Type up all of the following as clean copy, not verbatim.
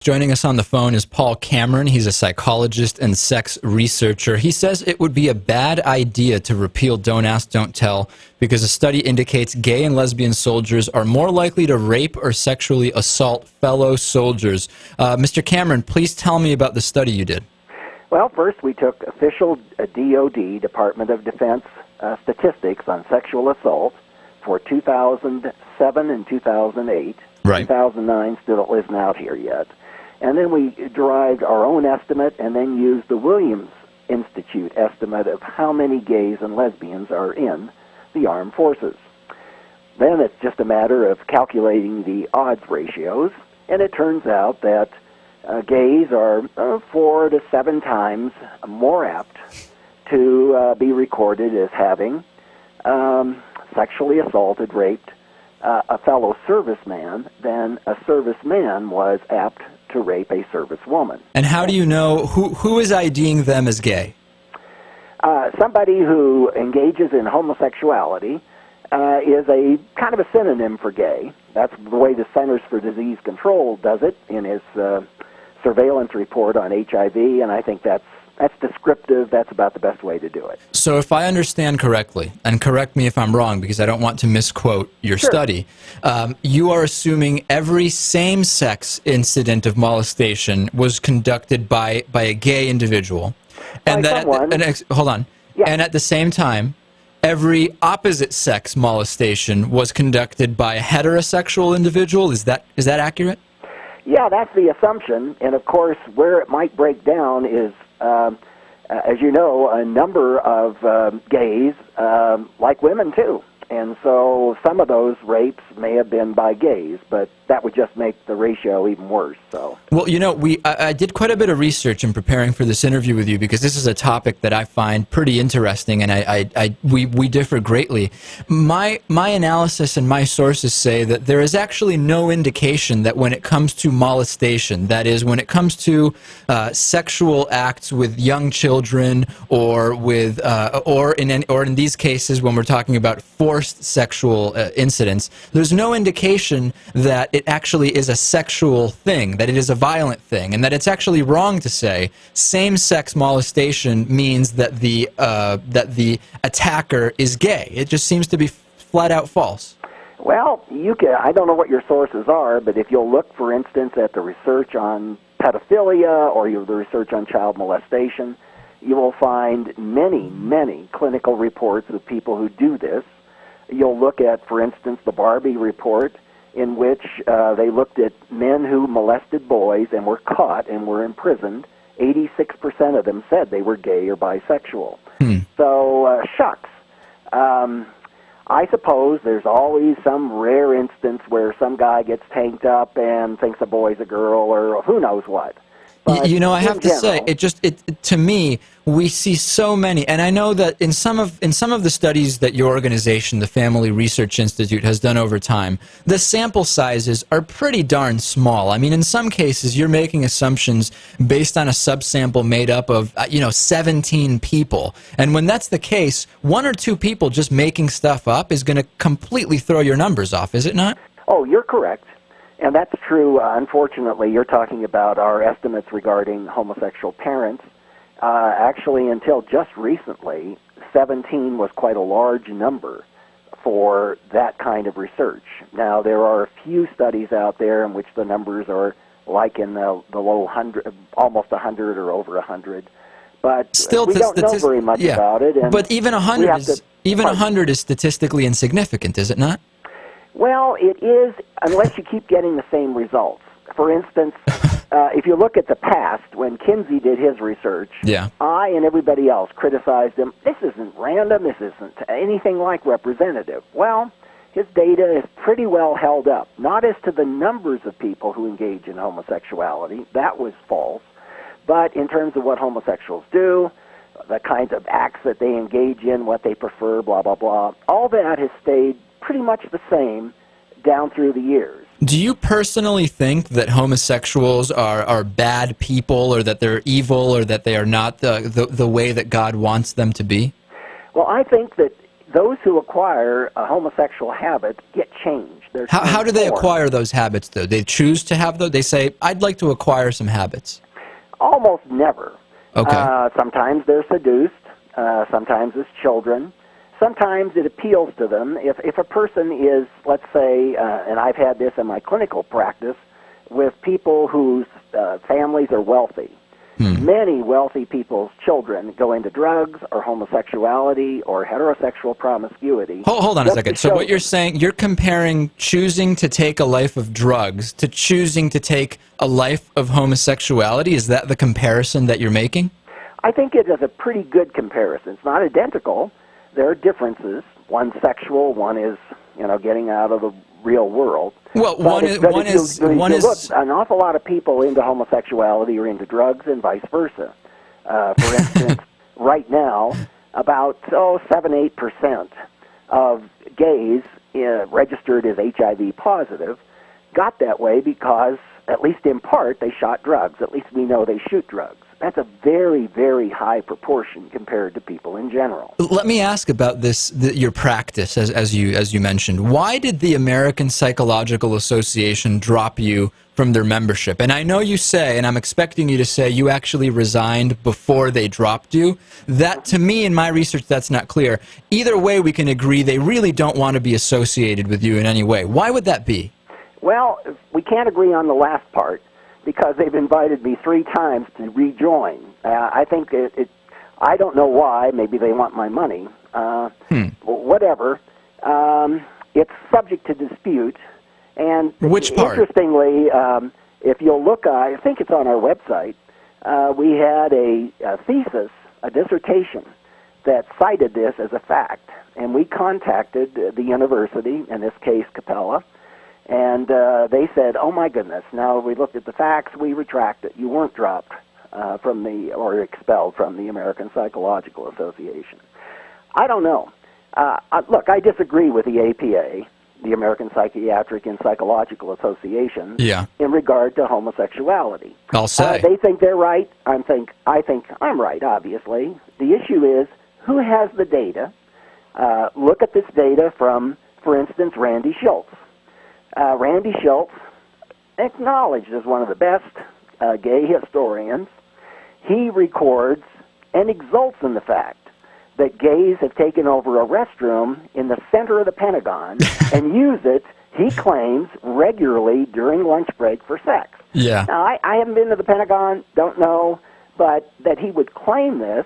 Joining us on the phone is Paul Cameron. He's a psychologist and sex researcher. He says it would be a bad idea to repeal Don't Ask, Don't Tell because a study indicates gay and lesbian soldiers are more likely to rape or sexually assault fellow soldiers. Mr. Cameron, please tell me about the study you did. Well, first we took official DOD, Department of Defense, statistics on sexual assault for 2007 and 2008. Right. 2009 still isn't out here yet. And then we derived our own estimate and then used the Williams Institute estimate of how many gays and lesbians are in the armed forces. Then it's just a matter of calculating the odds ratios, and it turns out that gays are 4 to 7 times more apt to be recorded as having sexually assaulted, raped a fellow serviceman than a serviceman was apt to rape a servicewoman. And how do you know who is IDing them as gay? Somebody who engages in homosexuality is a kind of a synonym for gay. That's the way the Centers for Disease Control does it in his surveillance report on HIV, and I think that's descriptive. That's about the best way to do it. So if I understand correctly, and correct me if I'm wrong because I don't want to misquote your study, you are assuming every same-sex incident of molestation was conducted by a gay individual. And hold on. Yeah. And at the same time, every opposite-sex molestation was conducted by a heterosexual individual. Is that accurate? Yeah, that's the assumption. And, of course, where it might break down is as you know, a number of gays like women, too. And so some of those rapes may have been by gays, but that would just make the ratio even worse. So, well, you know, I did quite a bit of research in preparing for this interview with you because this is a topic that I find pretty interesting, and we differ greatly. My analysis and my sources say that there is actually no indication that when it comes to molestation, that is, when it comes to sexual acts with young children, or with or in these cases when we're talking about forced sexual incidents, there's no indication that it actually is a sexual thing, that it is a violent thing, and that it's actually wrong to say same-sex molestation means that the attacker is gay. It just seems to be flat out false. Well, I don't know what your sources are, but if you'll look, for instance, at the research on pedophilia or the research on child molestation, you will find many, many clinical reports of people who do this. You'll look at, for instance, the Barbie report, in which they looked at men who molested boys and were caught and were imprisoned. 86% of them said they were gay or bisexual. So, shucks. I suppose there's always some rare instance where some guy gets tanked up and thinks a boy's a girl or who knows what. But you know, I have to say, to me, we see so many, and I know that in some of the studies that your organization, the Family Research Institute, has done over time, the sample sizes are pretty darn small. I mean, in some cases, you're making assumptions based on a subsample made up of 17 people, and when that's the case, 1 or 2 people just making stuff up is going to completely throw your numbers off, is it not? Oh, you're correct. And that's true. Unfortunately, you're talking about our estimates regarding homosexual parents. Actually, until just recently, 17 was quite a large number for that kind of research. Now, there are a few studies out there in which the numbers are like in the low 100, almost 100 or over 100. But still, we don't know very much about it. And but even 100 is statistically insignificant, is it not? Well, it is, unless you keep getting the same results. For instance, if you look at the past, when Kinsey did his research, I and everybody else criticized him. This isn't random. This isn't anything like representative. Well, his data is pretty well held up, not as to the numbers of people who engage in homosexuality. That was false. But in terms of what homosexuals do, the kinds of acts that they engage in, what they prefer, blah, blah, blah, all that has stayed pretty much the same down through the years. Do you personally think that homosexuals are bad people, or that they're evil, or that they are not the way that God wants them to be? Well, I think that those who acquire a homosexual habit get changed. How do they acquire those habits, though? They choose to have those? They say, I'd like to acquire some habits. Almost never. Okay. Sometimes they're seduced. Sometimes it's children. Sometimes it appeals to them. If a person is, let's say, and I've had this in my clinical practice, with people whose families are wealthy. Many wealthy people's children go into drugs or homosexuality or heterosexual promiscuity. Hold on a second. So what you're saying, you're comparing choosing to take a life of drugs to choosing to take a life of homosexuality? Is that the comparison that you're making? I think it is a pretty good comparison. It's not identical. There are differences. One's sexual, one is, getting out of the real world. Well, one is look, an awful lot of people into homosexuality are into drugs and vice versa. For instance, right now, about 7-8% of gays registered as HIV positive got that way because, at least in part, they shot drugs. At least we know they shoot drugs. That's a very, very high proportion compared to people in general. Let me ask about this, your practice, as you mentioned. Why did the American Psychological Association drop you from their membership? And I know you say, and I'm expecting you to say, you actually resigned before they dropped you. That, to me, in my research, that's not clear. Either way, we can agree they really don't want to be associated with you in any way. Why would that be? Well, we can't agree on the last part, because they've invited me 3 times to rejoin. I think I don't know why. Maybe they want my money. Whatever. It's subject to dispute. And which part? Interestingly, if you'll look, I think it's on our website, we had a thesis, a dissertation, that cited this as a fact. And we contacted the university, in this case Capella, and they said, oh, my goodness, now we looked at the facts, we retract it. You weren't dropped or expelled from the American Psychological Association. I don't know. Look, I disagree with the APA, the American Psychiatric and Psychological Association, in regard to homosexuality. I'll say. They think they're right. I think I'm right, obviously. The issue is, who has the data? Look at this data from, for instance, Randy Schultz. Randy Schultz, acknowledged as one of the best gay historians, he records and exults in the fact that gays have taken over a restroom in the center of the Pentagon and use it, he claims, regularly during lunch break for sex. Yeah. Now, I haven't been to the Pentagon, don't know, but that he would claim this,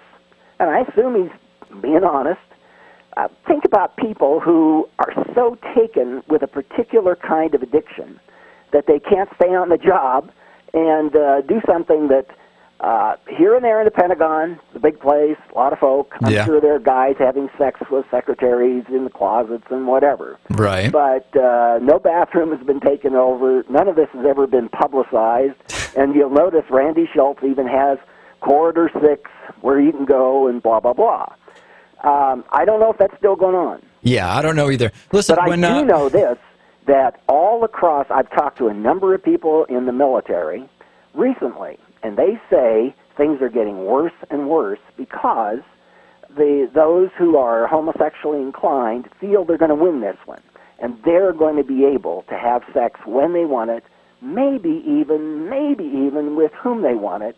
and I assume he's being honest. Think about people who are so taken with a particular kind of addiction that they can't stay on the job and do something that here and there in the Pentagon, the big place, a lot of folk, I'm sure there are guys having sex with secretaries in the closets and whatever. Right. But no bathroom has been taken over. None of this has ever been publicized. And you'll notice Randy Schultz even has Corridor 6 where you can go and blah, blah, blah. I don't know if that's still going on. Yeah, I don't know either. Listen, but I do know this, that all across, I've talked to a number of people in the military recently, and they say things are getting worse and worse because those who are homosexually inclined feel they're going to win this one, and they're going to be able to have sex when they want it, maybe even with whom they want it,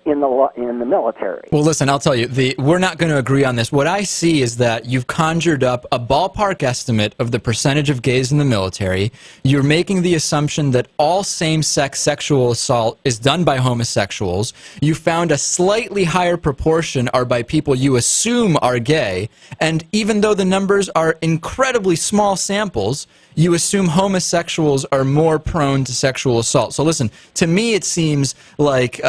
in the military. Well, listen, I'll tell you, we're not going to agree on this. What I see is that you've conjured up a ballpark estimate of the percentage of gays in the military. You're making the assumption that all same-sex sexual assault is done by homosexuals. You found a slightly higher proportion are by people you assume are gay, and even though the numbers are incredibly small samples, you assume homosexuals are more prone to sexual assault. So listen, to me it seems like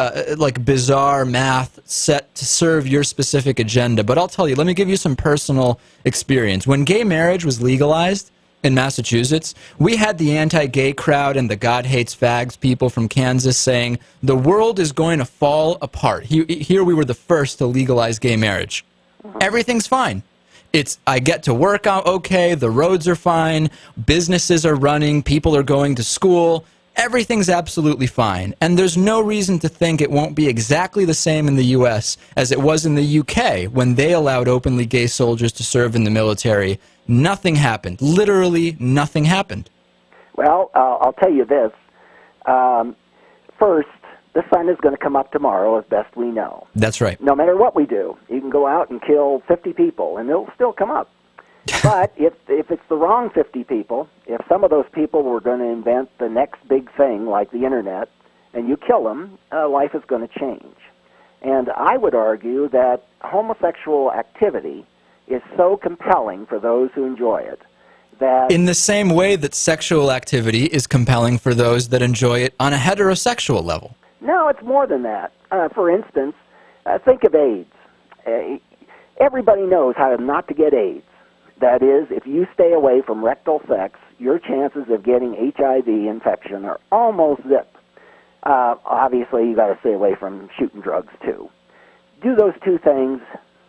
bizarre math set to serve your specific agenda. But I'll tell you, let me give you some personal experience. When gay marriage was legalized in Massachusetts, we had the anti-gay crowd and the God hates fags people from Kansas saying, the world is going to fall apart. Here we were the first to legalize gay marriage. Everything's fine. I get to work out okay, the roads are fine, businesses are running, people are going to school. everything's absolutely fine. And there's no reason to think it won't be exactly the same in the U.S. as it was in the U.K. when they allowed openly gay soldiers to serve in the military. Nothing happened. Literally nothing happened. Well, I'll tell you this. First, the sun is going to come up tomorrow as best we know. That's right. No matter what we do, you can go out and kill 50 people, and it'll still come up. But if it's the wrong 50 people, if some of those people were going to invent the next big thing like the Internet, and you kill them, life is going to change. And I would argue that homosexual activity is so compelling for those who enjoy it that... In the same way that sexual activity is compelling for those that enjoy it on a heterosexual level. No, it's more than that. For instance, think of AIDS. Everybody knows how not to get AIDS. That is, if you stay away from rectal sex, your chances of getting HIV infection are almost zip. Obviously, you got to stay away from shooting drugs, too. Do those two things.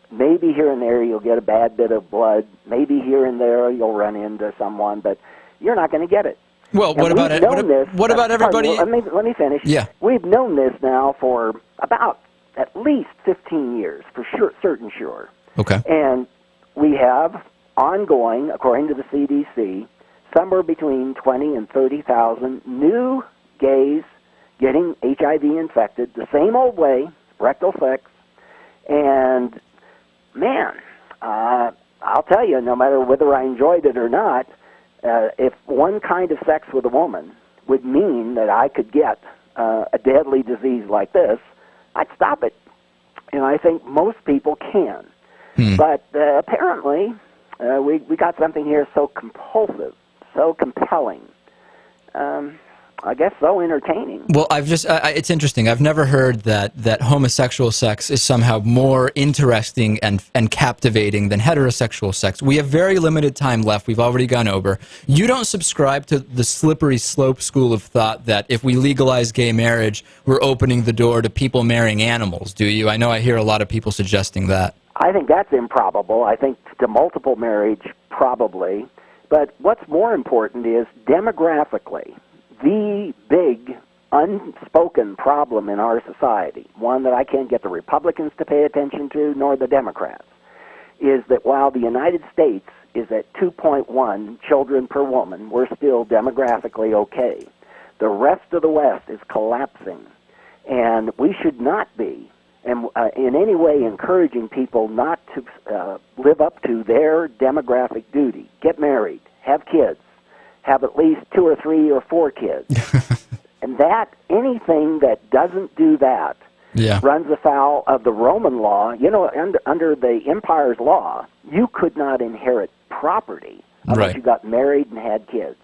Maybe here and there you'll get a bad bit of blood. Maybe here and there you'll run into someone, but you're not going to get it. Well, what about it? What about everybody? Let me finish. Yeah. We've known this now for about at least 15 years, for certain sure. Okay. And we have ongoing, according to the CDC, somewhere between 20 and 30,000 new gays getting HIV infected the same old way, rectal sex. And, man, I'll tell you, no matter whether I enjoyed it or not, if one kind of sex with a woman would mean that I could get a deadly disease like this, I'd stop it. And I think most people can. But apparently, we got something here so compulsive, so compelling, I guess so entertaining. Well, it's interesting. I've never heard that homosexual sex is somehow more interesting and captivating than heterosexual sex. We have very limited time left. We've already gone over. You don't subscribe to the slippery slope school of thought that if we legalize gay marriage, we're opening the door to people marrying animals, do you? I know I hear a lot of people suggesting that. I think that's improbable. I think to multiple marriage, probably. But what's more important is demographically, the big unspoken problem in our society, one that I can't get the Republicans to pay attention to nor the Democrats, is that while the United States is at 2.1 children per woman, we're still demographically okay. The rest of the West is collapsing, and we should not be in any way encouraging people not to live up to their demographic duty. Get married, have kids, have at least 2 or 3 or 4 kids. And that, anything that doesn't do that runs afoul of the Roman law. You know, under the empire's law, you could not inherit property unless you got married and had kids.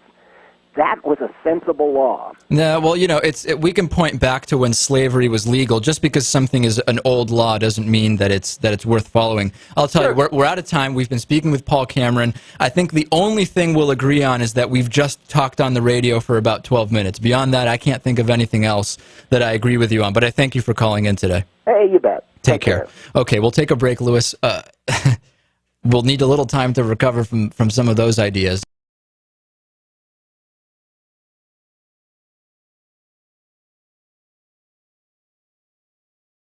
That was a sensible law. No, well, you know, we can point back to when slavery was legal. Just because something is an old law doesn't mean that it's worth following. I'll tell you, we're out of time. We've been speaking with Paul Cameron. I think the only thing we'll agree on is that we've just talked on the radio for about 12 minutes. Beyond that, I can't think of anything else that I agree with you on. But I thank you for calling in today. Hey, you bet. Take care. Okay, we'll take a break, Louis. We'll need a little time to recover from some of those ideas.